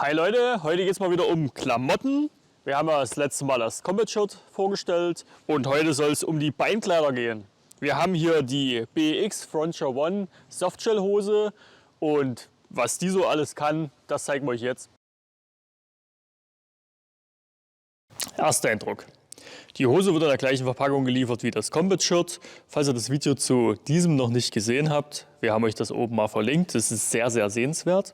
Hi Leute, heute geht es mal wieder um Klamotten. Wir haben ja das letzte Mal das Combat Shirt vorgestellt und heute soll es um die Beinkleider gehen. Wir haben hier die BEX Frontier One Softshell Hose und was die so alles kann, das zeigen wir euch jetzt. Erster Eindruck. Die Hose wird in der gleichen Verpackung geliefert wie das Combat Shirt. Falls ihr das Video zu diesem noch nicht gesehen habt, wir haben euch das oben mal verlinkt. Das ist sehr, sehr sehenswert.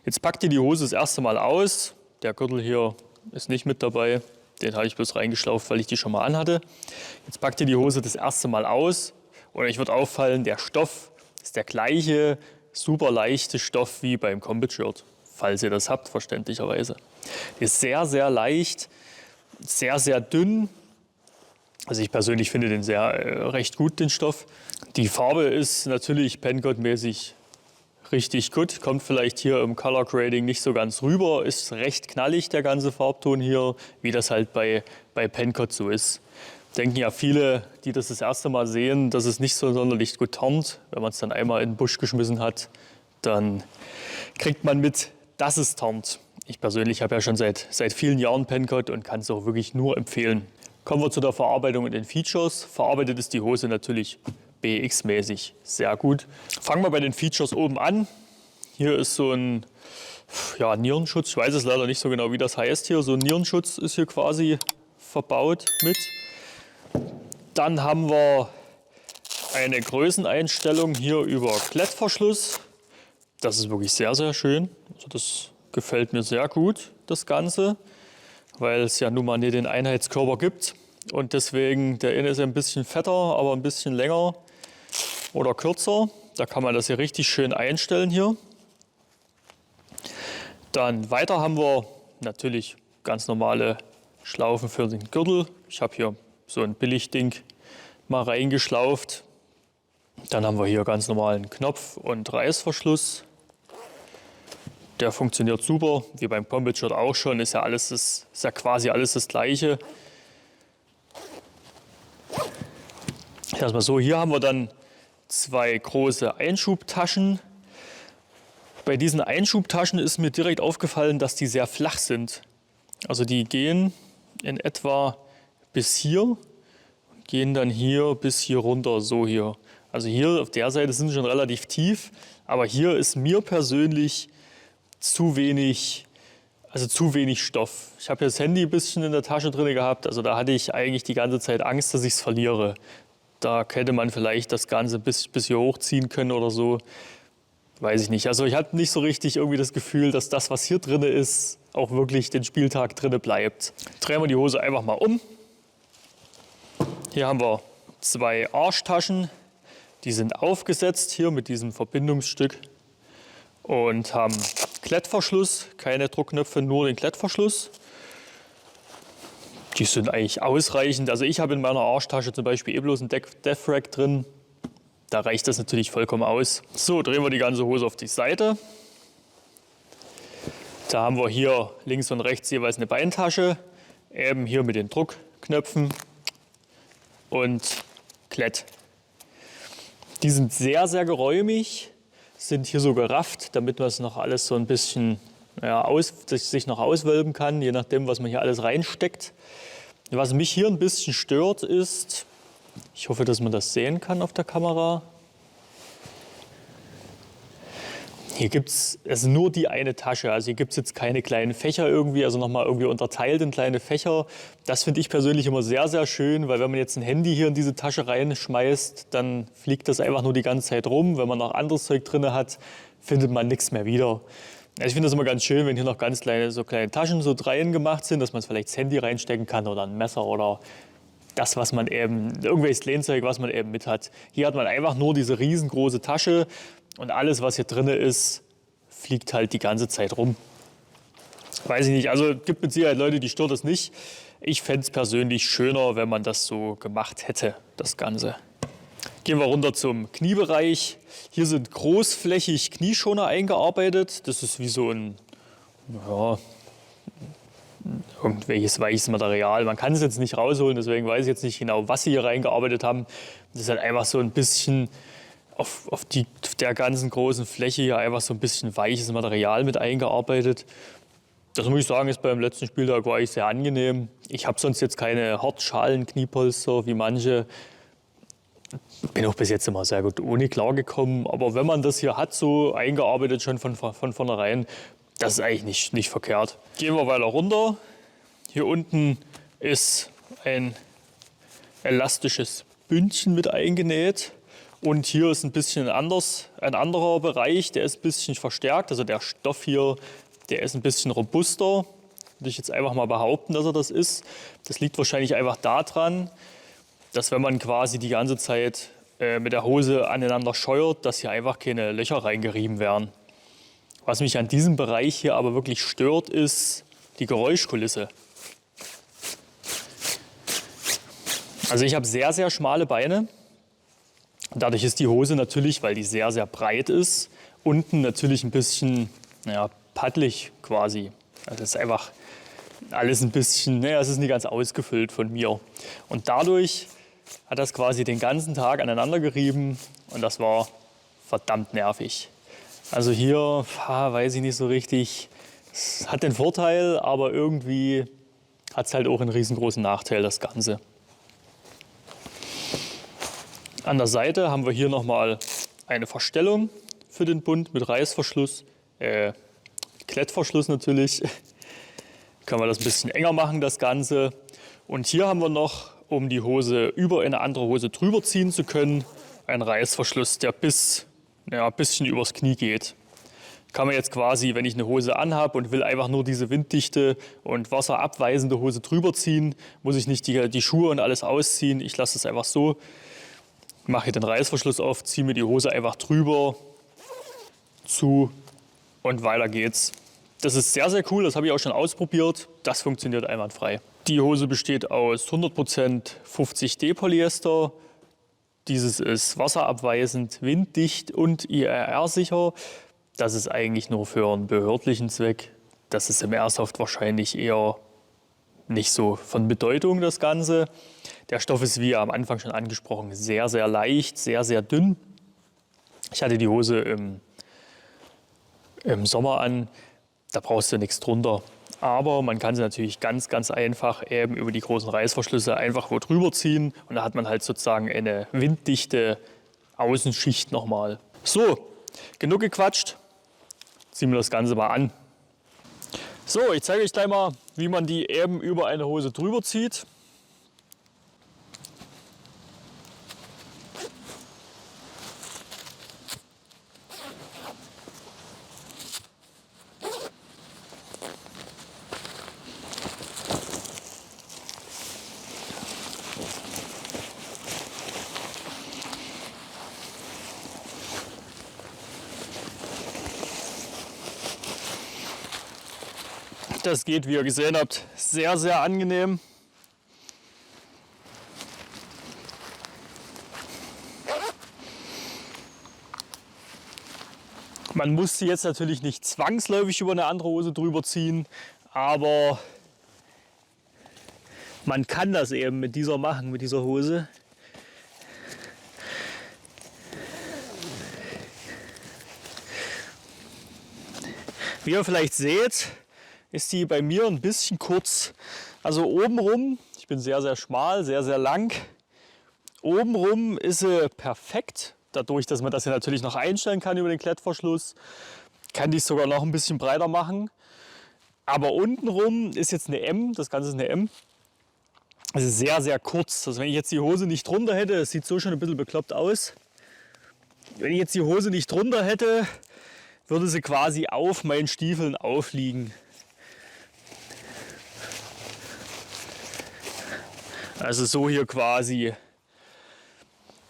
Jetzt packt ihr die Hose das erste Mal aus. Der Gürtel hier ist nicht mit dabei. Den habe ich bloß reingeschlauft, weil ich die schon mal anhatte. Jetzt packt ihr die Hose das erste Mal aus und euch wird auffallen, der Stoff ist der gleiche, super leichte Stoff wie beim Combat Shirt. Falls ihr das habt, verständlicherweise. Die ist sehr, sehr leicht, sehr, sehr dünn. Also ich persönlich finde den recht gut, den Stoff. Die Farbe ist natürlich Pencott-mäßig richtig gut, kommt vielleicht hier im Color Grading nicht so ganz rüber, ist recht knallig der ganze Farbton hier, wie das halt bei Pencott so ist. Denken ja viele, die das erste Mal sehen, dass es nicht so sonderlich gut tarnt. Wenn man es dann einmal in den Busch geschmissen hat, dann kriegt man mit, dass es tarnt. Ich persönlich habe ja schon seit vielen Jahren Pencott und kann es auch wirklich nur empfehlen. Kommen wir zu der Verarbeitung und den Features. Verarbeitet ist die Hose natürlich BX-mäßig sehr gut. Fangen wir bei den Features oben an. Hier ist so ein Nierenschutz. Ich weiß es leider nicht so genau, wie das heißt hier. So ein Nierenschutz ist hier quasi verbaut mit. Dann haben wir eine Größeneinstellung hier über Klettverschluss. Das ist wirklich sehr, sehr schön. Also das gefällt mir sehr gut, das Ganze, weil es ja nun mal nicht den Einheitskörper gibt. Und deswegen, der Inne ist ein bisschen fetter, aber ein bisschen länger oder kürzer. Da kann man das hier richtig schön einstellen hier. Dann weiter haben wir natürlich ganz normale Schlaufen für den Gürtel. Ich habe hier so ein Billigding mal reingeschlauft. Dann haben wir hier ganz normalen Knopf und Reißverschluss. Der funktioniert super, wie beim Combat Shirt auch schon, ist ja quasi alles das Gleiche. Erstmal so, hier haben wir dann zwei große Einschubtaschen. Bei diesen Einschubtaschen ist mir direkt aufgefallen, dass die sehr flach sind. Also die gehen in etwa bis hier und gehen dann hier bis hier runter, so hier. Also hier auf der Seite sind sie schon relativ tief, aber hier ist mir persönlich zu wenig Stoff. Ich habe hier das Handy ein bisschen in der Tasche drin gehabt, also da hatte ich eigentlich die ganze Zeit Angst, dass ich es verliere. Da hätte man vielleicht das Ganze bis hier hochziehen können oder so. Weiß ich nicht. Also ich hatte nicht so richtig irgendwie das Gefühl, dass das, was hier drin ist, auch wirklich den Spieltag drin bleibt. Drehen wir die Hose einfach mal um. Hier haben wir zwei Arschtaschen. Die sind aufgesetzt hier mit diesem Verbindungsstück und haben Klettverschluss, keine Druckknöpfe, nur den Klettverschluss. Die sind eigentlich ausreichend. Also ich habe in meiner Arschtasche zum Beispiel bloß ein Death Rack drin. Da reicht das natürlich vollkommen aus. So, drehen wir die ganze Hose auf die Seite. Da haben wir hier links und rechts jeweils eine Beintasche. Eben hier mit den Druckknöpfen und Klett. Die sind sehr, sehr geräumig. Sind hier so gerafft, damit man es noch alles so ein bisschen sich noch auswölben kann, je nachdem, was man hier alles reinsteckt. Was mich hier ein bisschen stört ist, ich hoffe, dass man das sehen kann auf der Kamera. Hier gibt es nur die eine Tasche, also hier gibt es jetzt keine kleinen Fächer irgendwie, also nochmal irgendwie unterteilt in kleine Fächer. Das finde ich persönlich immer sehr, sehr schön, weil wenn man jetzt ein Handy hier in diese Tasche reinschmeißt, dann fliegt das einfach nur die ganze Zeit rum. Wenn man noch anderes Zeug drin hat, findet man nichts mehr wieder. Also ich finde das immer ganz schön, wenn hier noch ganz kleine Taschen so rein gemacht sind, dass man vielleicht das Handy reinstecken kann oder ein Messer oder das, was man eben, irgendwelches Lehnzeug, was man eben mit hat. Hier hat man einfach nur diese riesengroße Tasche. Und alles, was hier drin ist, fliegt halt die ganze Zeit rum. Weiß ich nicht, also es gibt mit Sicherheit Leute, die stört das nicht. Ich fände es persönlich schöner, wenn man das so gemacht hätte, das Ganze. Gehen wir runter zum Kniebereich. Hier sind großflächig Knieschoner eingearbeitet. Das ist wie so ein, irgendwelches weiches Material. Man kann es jetzt nicht rausholen, deswegen weiß ich jetzt nicht genau, was sie hier reingearbeitet haben. Das ist halt einfach so ein bisschen auf der ganzen großen Fläche hier einfach so ein bisschen weiches Material mit eingearbeitet. Das muss ich sagen, ist beim letzten Spieltag war ich sehr angenehm. Ich habe sonst jetzt keine Hartschalen-Kniepolster wie manche. Bin auch bis jetzt immer sehr gut ohne klargekommen. Aber wenn man das hier hat, so eingearbeitet schon von vornherein, das ist eigentlich nicht verkehrt. Gehen wir weiter runter. Hier unten ist ein elastisches Bündchen mit eingenäht. Und hier ist ein bisschen ein anderer Bereich, der ist ein bisschen verstärkt. Also der Stoff hier, der ist ein bisschen robuster. Würde ich jetzt einfach mal behaupten, dass er das ist. Das liegt wahrscheinlich einfach daran, dass wenn man quasi die ganze Zeit mit der Hose aneinander scheuert, dass hier einfach keine Löcher reingerieben werden. Was mich an diesem Bereich hier aber wirklich stört, ist die Geräuschkulisse. Also ich habe sehr, sehr schmale Beine. Dadurch ist die Hose natürlich, weil die sehr, sehr breit ist, unten natürlich ein bisschen paddelig quasi. Also es ist einfach alles ein bisschen, es ist nicht ganz ausgefüllt von mir. Und dadurch hat das quasi den ganzen Tag aneinander gerieben und das war verdammt nervig. Also hier weiß ich nicht so richtig, es hat den Vorteil, aber irgendwie hat es halt auch einen riesengroßen Nachteil, das Ganze. An der Seite haben wir hier nochmal eine Verstellung für den Bund mit Reißverschluss, Klettverschluss natürlich. Können wir das ein bisschen enger machen, das Ganze. Und hier haben wir noch, um die Hose über eine andere Hose drüber ziehen zu können, einen Reißverschluss, der bis ein bisschen übers Knie geht. Kann man jetzt quasi, wenn ich eine Hose anhabe und will einfach nur diese winddichte und wasserabweisende Hose drüber ziehen, muss ich nicht die Schuhe und alles ausziehen. Ich lasse es einfach so. Mache hier den Reißverschluss auf, ziehe mir die Hose einfach drüber, zu und weiter geht's. Das ist sehr, sehr cool, das habe ich auch schon ausprobiert. Das funktioniert einwandfrei. Die Hose besteht aus 100% 50D Polyester. Dieses ist wasserabweisend, winddicht und IRR-sicher. Das ist eigentlich nur für einen behördlichen Zweck. Das ist im Airsoft wahrscheinlich eher nicht so von Bedeutung, das Ganze. Der Stoff ist, wie am Anfang schon angesprochen, sehr, sehr leicht, sehr, sehr dünn. Ich hatte die Hose im Sommer an, da brauchst du nichts drunter. Aber man kann sie natürlich ganz, ganz einfach eben über die großen Reißverschlüsse einfach wo drüber ziehen. Und da hat man halt sozusagen eine winddichte Außenschicht nochmal. So, genug gequatscht. Ziehen wir das Ganze mal an. So, ich zeige euch gleich mal, wie man die eben über eine Hose drüber zieht. Das geht, wie ihr gesehen habt, sehr, sehr angenehm. Man muss sie jetzt natürlich nicht zwangsläufig über eine andere Hose drüber ziehen, aber man kann das eben mit dieser machen, mit dieser Hose. Wie ihr vielleicht seht, ist die bei mir ein bisschen kurz. Also obenrum, ich bin sehr, sehr schmal, sehr, sehr lang. Obenrum ist sie perfekt. Dadurch, dass man das ja natürlich noch einstellen kann über den Klettverschluss, kann ich es sogar noch ein bisschen breiter machen. Aber untenrum ist jetzt eine M, das Ganze ist eine M. Es ist sehr, sehr kurz. Also wenn ich jetzt die Hose nicht drunter hätte, es sieht so schon ein bisschen bekloppt aus. Wenn ich jetzt die Hose nicht drunter hätte, würde sie quasi auf meinen Stiefeln aufliegen. Also so hier quasi,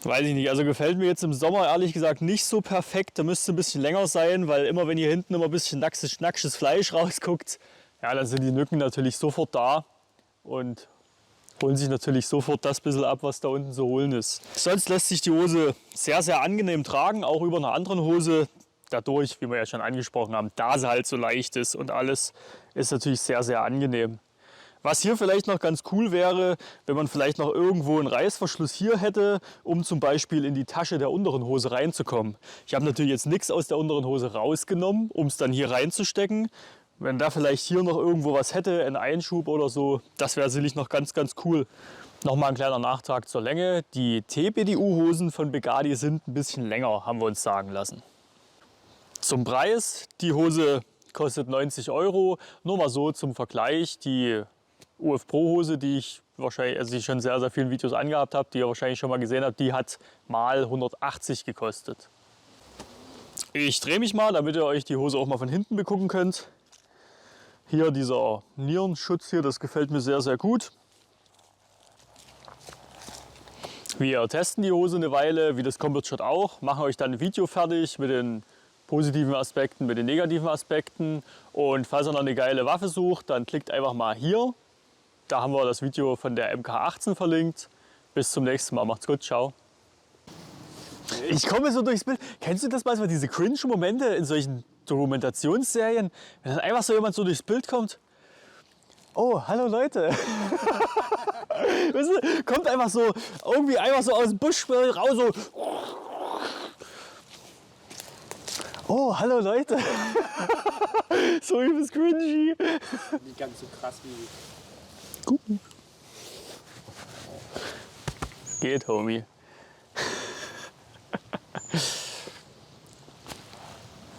weiß ich nicht, also gefällt mir jetzt im Sommer ehrlich gesagt nicht so perfekt. Da müsste ein bisschen länger sein, weil immer wenn hier hinten immer ein bisschen nacktes Fleisch rausguckt, ja, dann sind die Nücken natürlich sofort da und holen sich natürlich sofort das bisschen ab, was da unten zu holen ist. Sonst lässt sich die Hose sehr, sehr angenehm tragen, auch über einer anderen Hose. Dadurch, wie wir ja schon angesprochen haben, da sie halt so leicht ist und alles, ist natürlich sehr, sehr angenehm. Was hier vielleicht noch ganz cool wäre, wenn man vielleicht noch irgendwo einen Reißverschluss hier hätte, um zum Beispiel in die Tasche der unteren Hose reinzukommen. Ich habe natürlich jetzt nichts aus der unteren Hose rausgenommen, um es dann hier reinzustecken, Wenn da vielleicht hier noch irgendwo was hätte, ein Einschub oder so, das wäre sicherlich noch ganz, ganz cool. Nochmal ein kleiner Nachtrag zur Länge. Die TPDU-Hosen von Begadi sind ein bisschen länger, haben wir uns sagen lassen. Zum Preis, die Hose kostet 90 €. Nur mal so zum Vergleich, die UF Pro Hose, die ich wahrscheinlich, also die ich schon sehr, sehr vielen Videos angehabt habe, die ihr wahrscheinlich schon mal gesehen habt, die hat mal 180 gekostet. Ich drehe mich mal, damit ihr euch die Hose auch mal von hinten begucken könnt. Hier dieser Nierenschutz hier, das gefällt mir sehr, sehr gut. Wir testen die Hose eine Weile, wie das Combat Shirt auch, machen euch dann ein Video fertig mit den positiven Aspekten, mit den negativen Aspekten. Und falls ihr noch eine geile Waffe sucht, dann klickt einfach mal hier. Da haben wir das Video von der MK18 verlinkt. Bis zum nächsten Mal, macht's gut, ciao. Ich komme so durchs Bild. Kennst du das manchmal, diese Cringe-Momente in solchen Dokumentationsserien, wenn dann einfach so jemand so durchs Bild kommt? Oh, hallo Leute. Weißt du, kommt einfach so, irgendwie einfach so aus dem Busch raus, so. Oh, hallo Leute. So übelst cringy. Nicht ganz so krass wie... Geht, Homie.